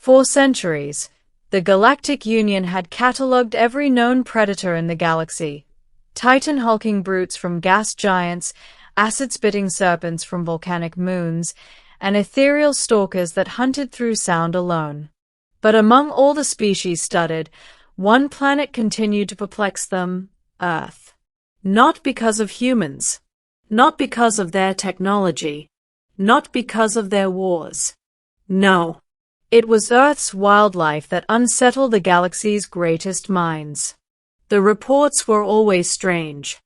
For centuries, the Galactic Union had catalogued every known predator in the galaxy. Titan-hulking brutes from gas giants, acid-spitting serpents from volcanic moons, and ethereal stalkers that hunted through sound alone. But among all the species studied, one planet continued to perplex them: Earth. Not because of humans. Not because of their technology. Not because of their wars. No. It was Earth's wildlife that unsettled the galaxy's greatest minds. The reports were always strange.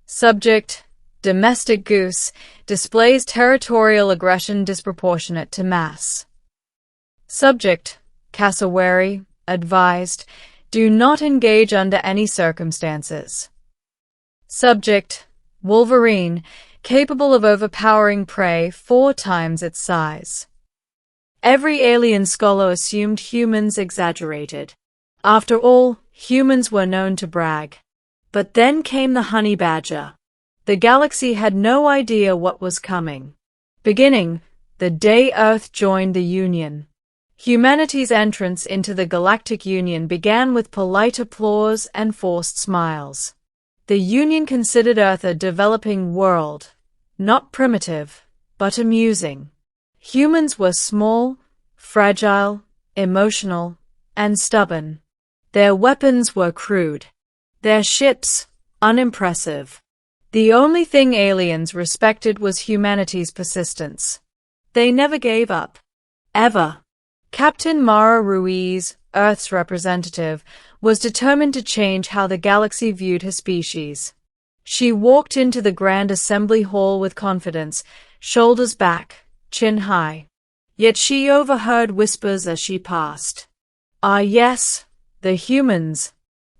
Subject: domestic goose, displays territorial aggression disproportionate to mass. Subject: cassowary, advised, do not engage under any circumstances. Subject: wolverine, capable of overpowering prey 4 times its size. Every alien scholar assumed humans exaggerated. After all, humans were known to brag. But then came the honey badger. The galaxy had no idea what was coming. Beginning, the day Earth joined the Union. Humanity's entrance into the Galactic Union began with polite applause and forced smiles. The Union considered Earth a developing world, not primitive, but amusing. Humans were small, fragile, emotional, and stubborn. Their weapons were crude. Their ships, unimpressive. The only thing aliens respected was humanity's persistence. They never gave up. Ever. Captain Mara Ruiz, Earth's representative, was determined to change how the galaxy viewed her species. She walked into the Grand Assembly Hall with confidence, shoulders back, chin high. Yet she overheard whispers as she passed. Ah yes, the humans.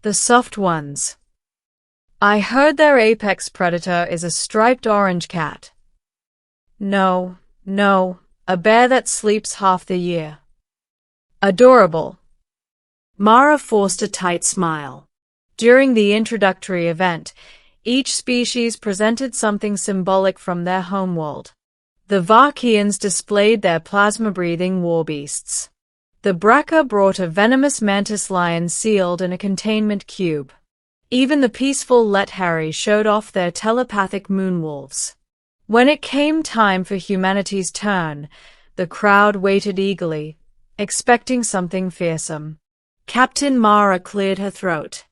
The soft ones. I heard their apex predator is a striped orange cat. No, a bear that sleeps half the year. Adorable. Mara forced a tight smile. During the introductory event, each species presented something symbolic from their homeworld. The Varkians displayed their plasma-breathing warbeasts. The Bracca brought a venomous mantis lion sealed in a containment cube. Even the peaceful Letharry showed off their telepathic moonwolves. When it came time for humanity's turn, the crowd waited eagerly, expecting something fearsome. Captain Mara cleared her throat.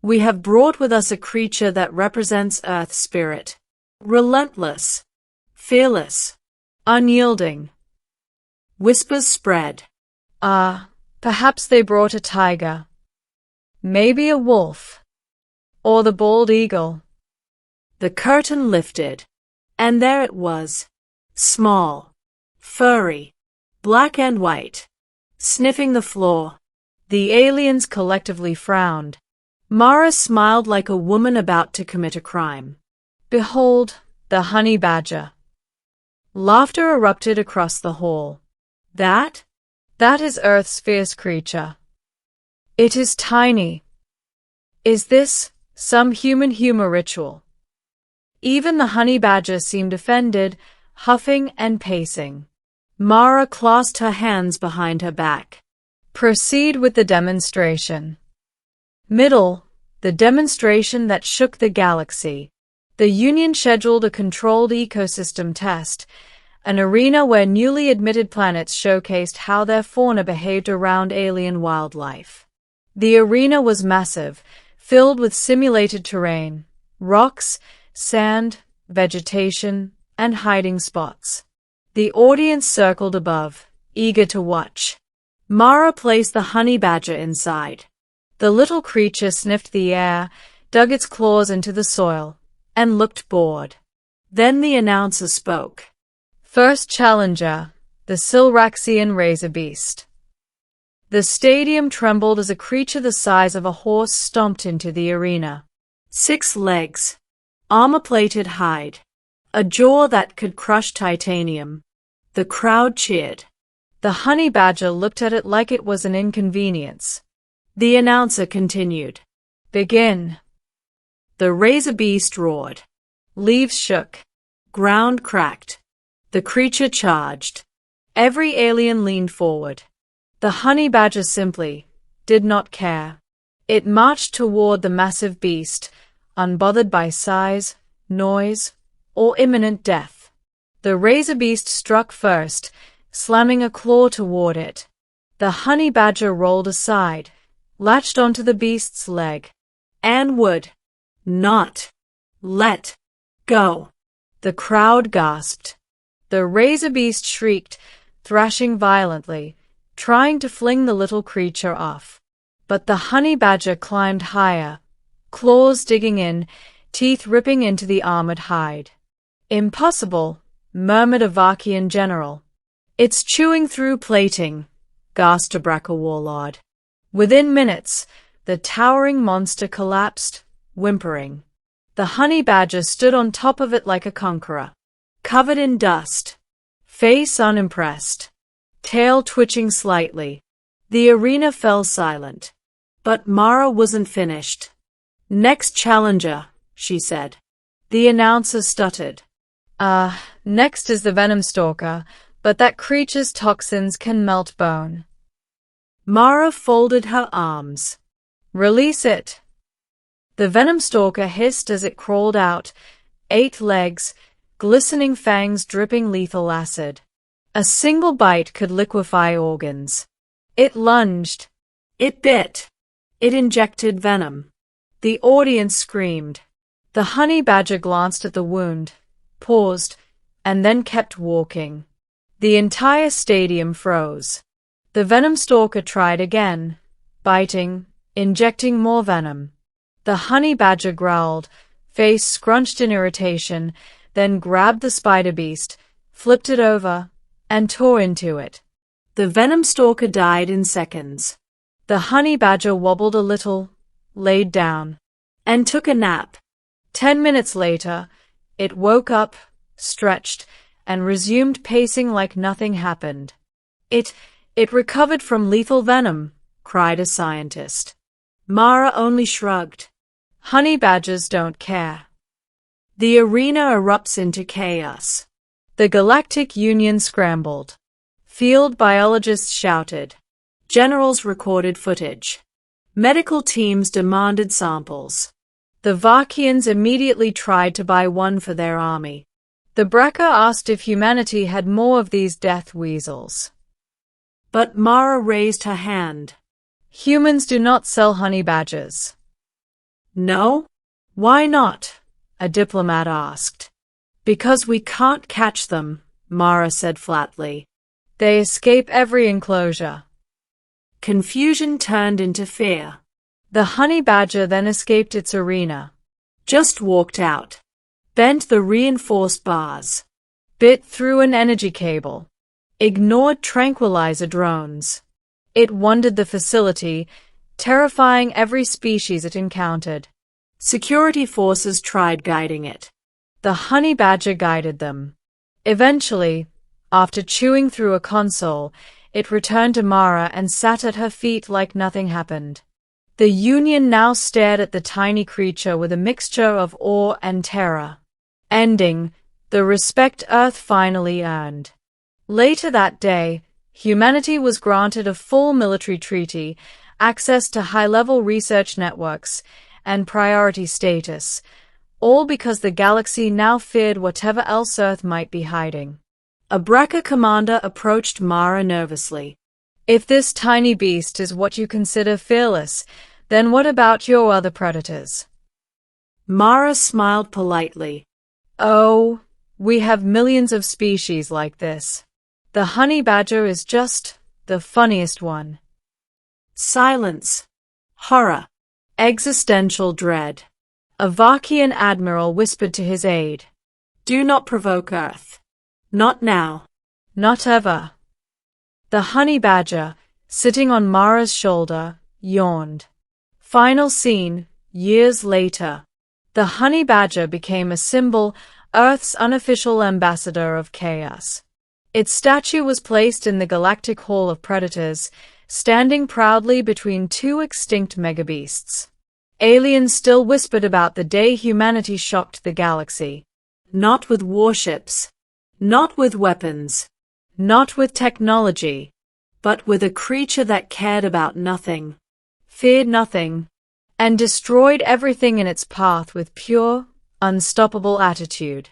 We have brought with us a creature that represents Earth's spirit. Relentless. Fearless. Unyielding. Whispers spread. Perhaps they brought a tiger. Maybe a wolf. Or the bald eagle. The curtain lifted. And there it was. Small. Furry. Black and white. Sniffing the floor. The aliens collectively frowned. Mara smiled like a woman about to commit a crime. Behold, the honey badger. Laughter erupted across the hall. That is Earth's fierce creature. It is tiny. Is this some human humor ritual? Even the honey badger seemed offended, huffing and pacing. Mara clasped her hands behind her back. Proceed with the demonstration. Middle, the demonstration that shook the galaxy. The Union scheduled a controlled ecosystem test, an arena where newly admitted planets showcased how their fauna behaved around alien wildlife. The arena was massive, filled with simulated terrain, rocks, sand, vegetation, and hiding spots. The audience circled above, eager to watch. Mara placed the honey badger inside. The little creature sniffed the air, dug its claws into the soil, and looked bored. Then the announcer spoke. First challenger, the Silraxian razor beast. The stadium trembled as a creature the size of a horse stomped into the arena. 6 legs. Armor-plated hide. A jaw that could crush titanium. The crowd cheered. The honey badger looked at it like it was an inconvenience. The announcer continued. Begin. The razor beast roared. Leaves shook. Ground cracked. The creature charged. Every alien leaned forward. The honey badger simply did not care. It marched toward the massive beast, unbothered by size, noise, or imminent death. The razor beast struck first, slamming a claw toward it. The honey badger rolled aside, latched onto the beast's leg, and would not let go. The crowd gasped. The razor beast shrieked, thrashing violently, trying to fling the little creature off. But the honey badger climbed higher, claws digging in, teeth ripping into the armored hide. "Impossible," murmured a Vakian general. "It's chewing through plating," gasped a Braca warlord. Within minutes, the towering monster collapsed, whimpering. The honey badger stood on top of it like a conqueror, covered in dust, face unimpressed, tail twitching slightly. The arena fell silent. But Mara wasn't finished. "Next challenger," she said. The announcer stuttered. Next is the venom stalker, but that creature's toxins can melt bone." Mara folded her arms. "Release it." The venom stalker hissed as it crawled out, 8 legs, glistening fangs dripping lethal acid. A single bite could liquefy organs. It lunged. It bit. It injected venom. The audience screamed. The honey badger glanced at the wound, paused, and then kept walking. The entire stadium froze. The venom stalker tried again, biting, injecting more venom. The honey badger growled, face scrunched in irritation, then grabbed the spider beast, flipped it over, and tore into it. The venom stalker died in seconds. The honey badger wobbled a little, laid down, and took a nap. 10 minutes later, it woke up, stretched, and resumed pacing like nothing happened. It recovered from lethal venom," cried a scientist. Mara only shrugged. Honey badgers don't care. The arena erupts into chaos. The Galactic Union scrambled. Field biologists shouted. Generals recorded footage. Medical teams demanded samples. The Vakians immediately tried to buy one for their army. The Braca asked if humanity had more of these death weasels. But Mara raised her hand. "Humans do not sell honey badgers." "No? Why not?" a diplomat asked. "Because we can't catch them," Mara said flatly. "They escape every enclosure." Confusion turned into fear. The honey badger then escaped its arena. Just walked out. Bent the reinforced bars. Bit through an energy cable. Ignored tranquilizer drones. It wandered the facility, terrifying every species it encountered. Security forces tried guiding it. The honey badger guided them. Eventually, after chewing through a console, it returned to Mara and sat at her feet like nothing happened. The Union now stared at the tiny creature with a mixture of awe and terror. Ending, the respect Earth finally earned. Later that day, humanity was granted a full military treaty, access to high-level research networks, and priority status, all because the galaxy now feared whatever else Earth might be hiding. A Braca commander approached Mara nervously. "If this tiny beast is what you consider fearless, then what about your other predators?" Mara smiled politely. "Oh, we have millions of species like this. The honey badger is just the funniest one." Silence. Horror. Existential dread. A Vakian admiral whispered to his aide, "Do not provoke Earth. Not now. Not ever." The honey badger, sitting on Mara's shoulder, yawned. Final scene, years later. The honey badger became a symbol, Earth's unofficial ambassador of chaos. Its statue was placed in the Galactic Hall of Predators, standing proudly between 2 extinct megabeasts. Aliens still whispered about the day humanity shocked the galaxy. Not with warships. Not with weapons. Not with technology. but with a creature that cared about nothing, feared nothing, and destroyed everything in its path with pure, unstoppable attitude.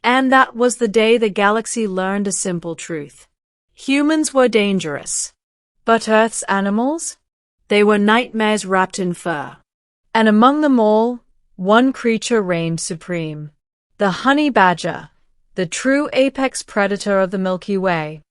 And that was the day the galaxy learned a simple truth. Humans were dangerous. But Earth's animals? They were nightmares wrapped in fur. And among them all, one creature reigned supreme. The honey badger, the true apex predator of the Milky Way.